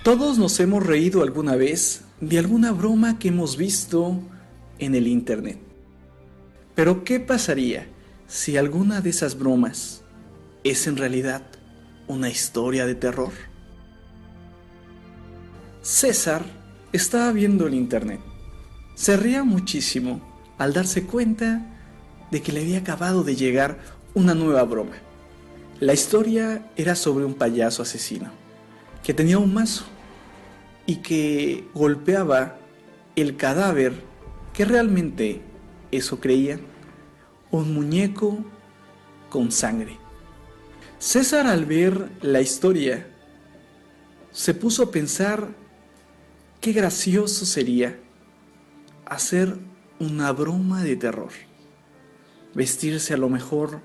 Todos nos hemos reído alguna vez de alguna broma que hemos visto en el internet. Pero ¿qué pasaría si alguna de esas bromas es en realidad una historia de terror? César estaba viendo el internet. Se reía muchísimo al darse cuenta de que le había acabado de llegar una nueva broma. La historia era sobre un payaso asesino que tenía un mazo y que golpeaba el cadáver, que realmente eso creía, un muñeco con sangre. César, al ver la historia, se puso a pensar qué gracioso sería hacer una broma de terror, vestirse a lo mejor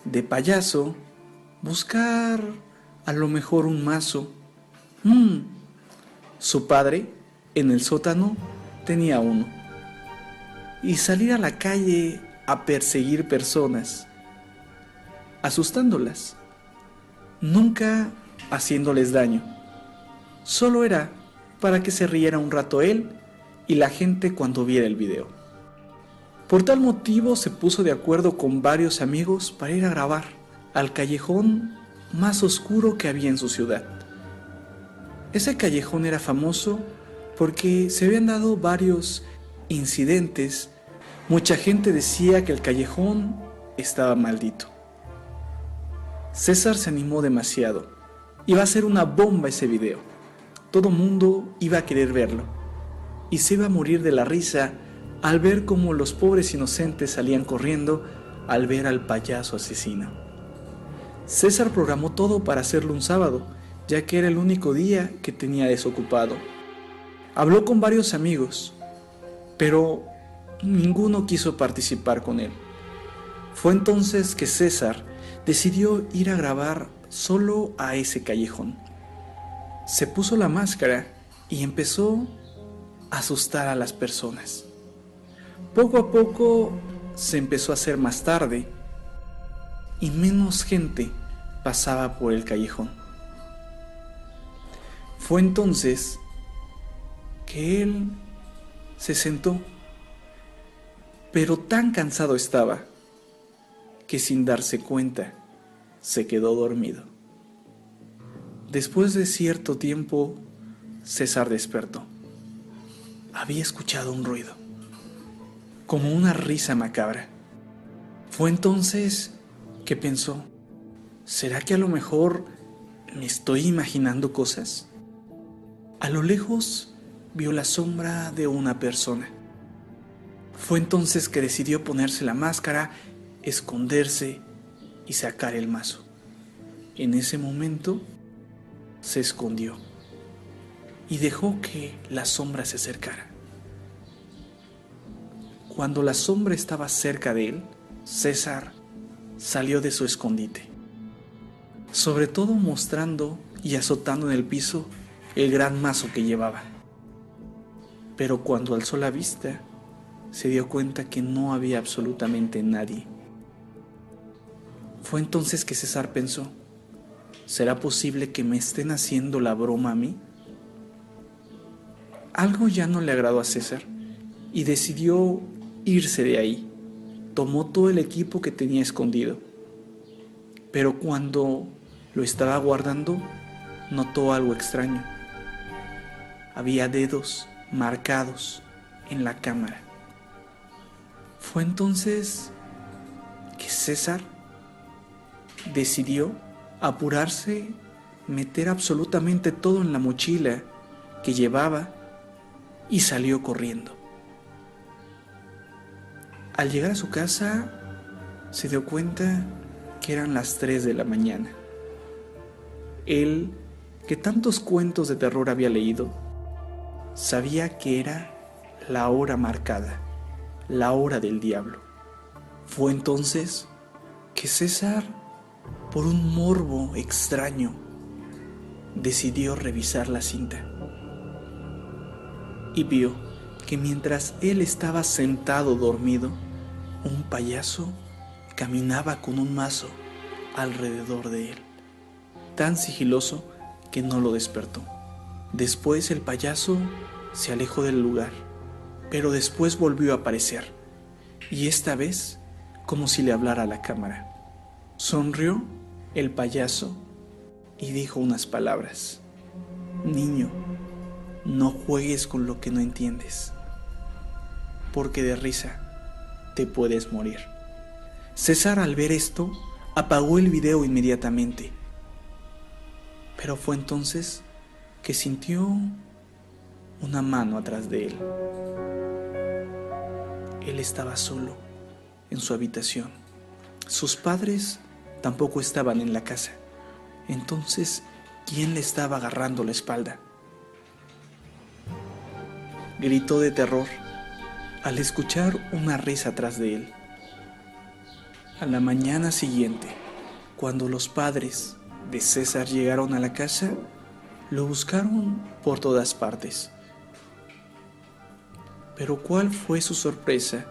de payaso, buscar a lo mejor un mazo. Su padre, en el sótano, tenía uno. Y salir a la calle a perseguir personas, asustándolas, nunca haciéndoles daño. Solo era para que se riera un rato él y la gente cuando viera el video. Por tal motivo se puso de acuerdo con varios amigos para ir a grabar al callejón más oscuro que había en su ciudad. Ese callejón era famoso porque se habían dado varios incidentes. Mucha gente decía que el callejón estaba maldito. César se animó demasiado. Iba a ser una bomba ese video. Todo mundo iba a querer verlo. Y se iba a morir de la risa al ver cómo los pobres inocentes salían corriendo al ver al payaso asesino. César programó todo para hacerlo un sábado, ya que era el único día que tenía desocupado. Habló con varios amigos, pero ninguno quiso participar con él. Fue entonces que César decidió ir a grabar solo a ese callejón. Se puso la máscara y empezó a asustar a las personas. Poco a poco se empezó a hacer más tarde y menos gente pasaba por el callejón. Fue entonces que él se sentó, pero tan cansado estaba que sin darse cuenta se quedó dormido. Después de cierto tiempo, César despertó. Había escuchado un ruido, como una risa macabra. Fue entonces que pensó, ¿será que a lo mejor me estoy imaginando cosas? A lo lejos vio la sombra de una persona. Fue entonces que decidió ponerse la máscara, esconderse y sacar el mazo. En ese momento se escondió y dejó que la sombra se acercara. Cuando la sombra estaba cerca de él, César salió de su escondite, sobre todo mostrando y azotando en el piso el gran mazo que llevaba. Pero cuando alzó la vista, se dio cuenta que no había absolutamente nadie. Fue entonces que César pensó, ¿será posible que me estén haciendo la broma a mí? Algo ya no le agradó a César y decidió irse de ahí. Tomó todo el equipo que tenía escondido, pero cuando lo estaba guardando, notó algo extraño. Había dedos marcados en la cámara. Fue entonces que César decidió apurarse, meter absolutamente todo en la mochila que llevaba y salió corriendo. Al llegar a su casa, se dio cuenta que eran las 3 de la mañana. Él, que tantos cuentos de terror había leído, sabía que era la hora marcada, la hora del diablo. Fue entonces que César, por un morbo extraño, decidió revisar la cinta y vio que mientras él estaba sentado dormido, un payaso caminaba con un mazo alrededor de él, tan sigiloso que no lo despertó. Después el payaso se alejó del lugar, pero después volvió a aparecer, y esta vez como si le hablara a la cámara. Sonrió el payaso y dijo unas palabras: niño, no juegues con lo que no entiendes, porque de risa te puedes morir. César, al ver esto, apagó el video inmediatamente, pero fue entonces que sintió una mano atrás de él. Él estaba solo en su habitación. Sus padres tampoco estaban en la casa. Entonces, ¿quién le estaba agarrando la espalda? Gritó de terror al escuchar una risa atrás de él. A la mañana siguiente, cuando los padres de César llegaron a la casa, lo buscaron por todas partes. Pero ¿cuál fue su sorpresa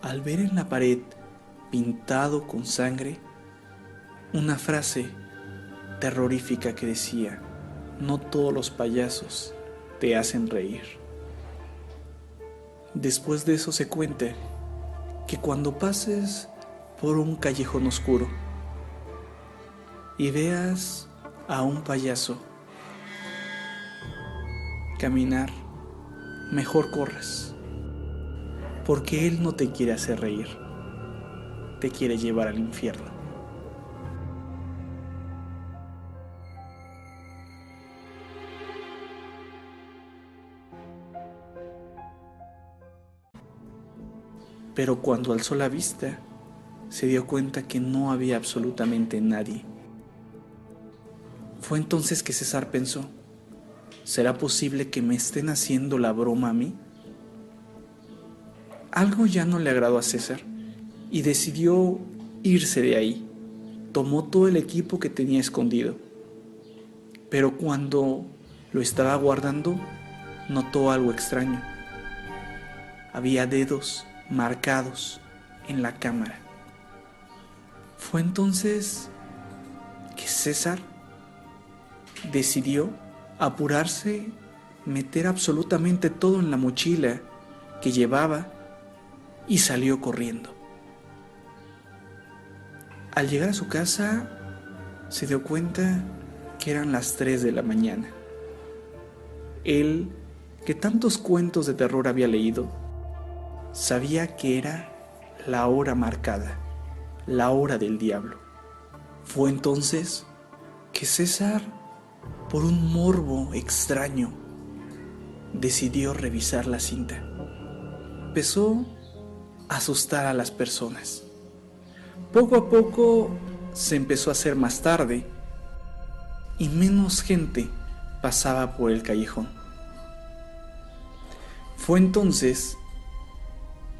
al ver en la pared, pintado con sangre, una frase terrorífica que decía: no todos los payasos te hacen reír? Después de eso se cuenta que cuando pases por un callejón oscuro y veas a un payaso caminar, mejor corras, porque él no te quiere hacer reír, te quiere llevar al infierno. Pero cuando alzó la vista, se dio cuenta que no había absolutamente nadie. Fue entonces que César pensó: ¿será posible que me estén haciendo la broma a mí? Algo ya no le agradó a César y decidió irse de ahí. Tomó todo el equipo que tenía escondido, pero cuando lo estaba guardando, notó algo extraño. Había dedos marcados en la cámara. Fue entonces que César decidió apurarse, meter absolutamente todo en la mochila que llevaba y salió corriendo. Al llegar a su casa, se dio cuenta que eran las 3 de la mañana. Él, que tantos cuentos de terror había leído, sabía que era la hora marcada, la hora del diablo. Fue entonces que César, por un morbo extraño, decidió revisar la cinta. Empezó a asustar a las personas. Poco a poco se empezó a hacer más tarde y menos gente pasaba por el callejón. Fue entonces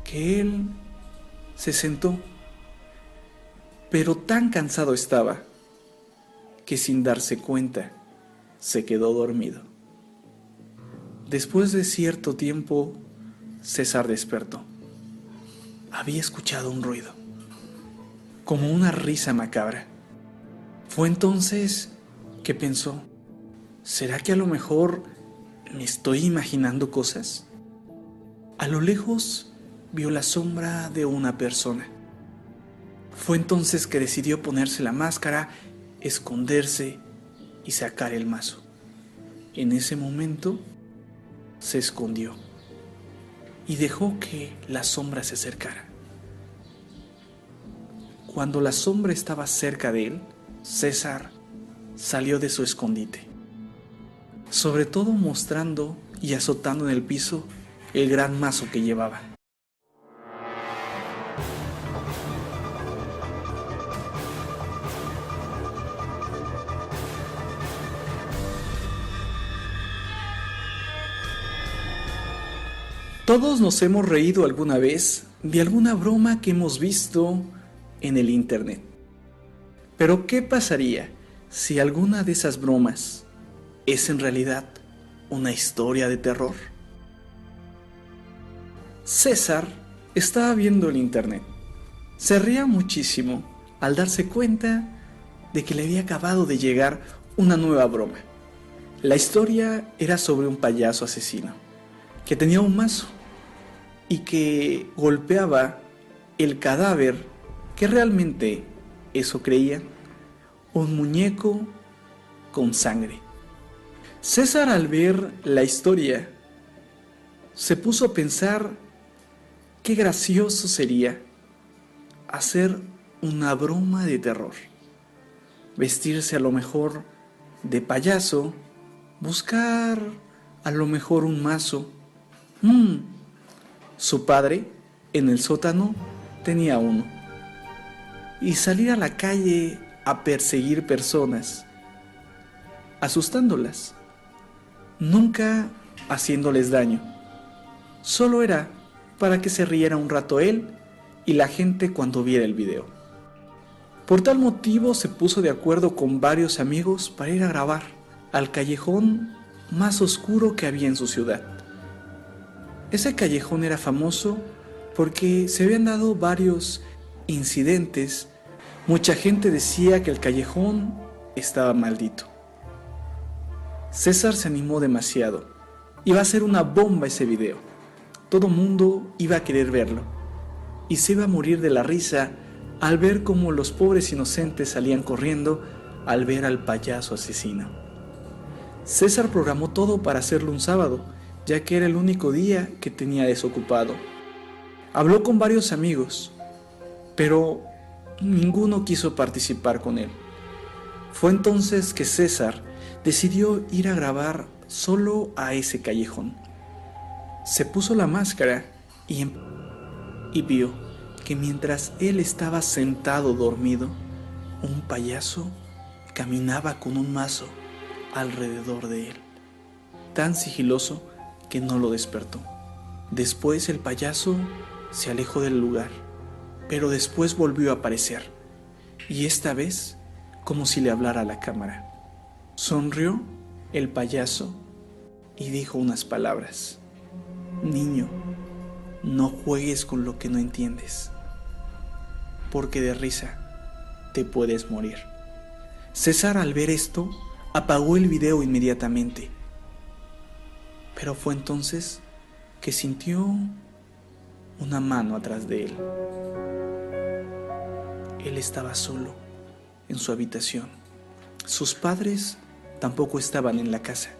que él se sentó, pero tan cansado estaba que sin darse cuenta se quedó dormido. Después de cierto tiempo, César despertó. Había escuchado un ruido, como una risa macabra. Fue entonces que pensó: ¿será que a lo mejor me estoy imaginando cosas? A lo lejos vio la sombra de una persona. Fue entonces que decidió ponerse la máscara, esconderse y sacar el mazo. En ese momento se escondió y dejó que la sombra se acercara. Cuando la sombra estaba cerca de él, César salió de su escondite, sobre todo mostrando y azotando en el piso el gran mazo que llevaba. Todos nos hemos reído alguna vez de alguna broma que hemos visto en el internet. Pero ¿qué pasaría si alguna de esas bromas es en realidad una historia de terror? César estaba viendo el internet. Se reía muchísimo al darse cuenta de que le había acabado de llegar una nueva broma. La historia era sobre un payaso asesino que tenía un mazo y que golpeaba el cadáver, que realmente eso creían, un muñeco con sangre. César, al ver la historia, se puso a pensar qué gracioso sería hacer una broma de terror, vestirse a lo mejor de payaso, buscar a lo mejor un mazo. Su padre, en el sótano, tenía uno, y salir a la calle a perseguir personas, asustándolas, nunca haciéndoles daño. Solo era para que se riera un rato él y la gente cuando viera el video. Por tal motivo se puso de acuerdo con varios amigos para ir a grabar al callejón más oscuro que había en su ciudad. Ese callejón era famoso porque se habían dado varios incidentes. Mucha gente decía que el callejón estaba maldito. César se animó demasiado. Iba a ser una bomba ese video. Todo mundo iba a querer verlo y se iba a morir de la risa al ver cómo los pobres inocentes salían corriendo al ver al payaso asesino. César programó todo para hacerlo un sábado, ya que era el único día que tenía desocupado. Habló con varios amigos, pero ninguno quiso participar con él. Fue entonces que César decidió ir a grabar solo a ese callejón. Se puso la máscara y vio que mientras él estaba sentado dormido, un payaso caminaba con un mazo alrededor de él, tan sigiloso que no lo despertó. Después el payaso se alejó del lugar, pero después volvió a aparecer, y esta vez como si le hablara a la cámara. Sonrió el payaso y dijo unas palabras: niño, no juegues con lo que no entiendes, porque de risa te puedes morir. César, al ver esto, apagó el video inmediatamente, pero fue entonces que sintió una mano atrás de él. Él estaba solo en su habitación. Sus padres tampoco estaban en la casa.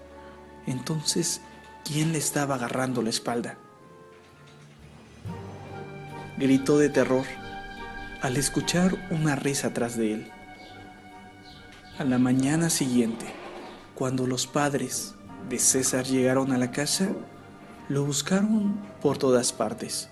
Entonces, ¿quién le estaba agarrando la espalda? Gritó de terror al escuchar una risa atrás de él. A la mañana siguiente, cuando los padres de César llegaron a la casa, lo buscaron por todas partes.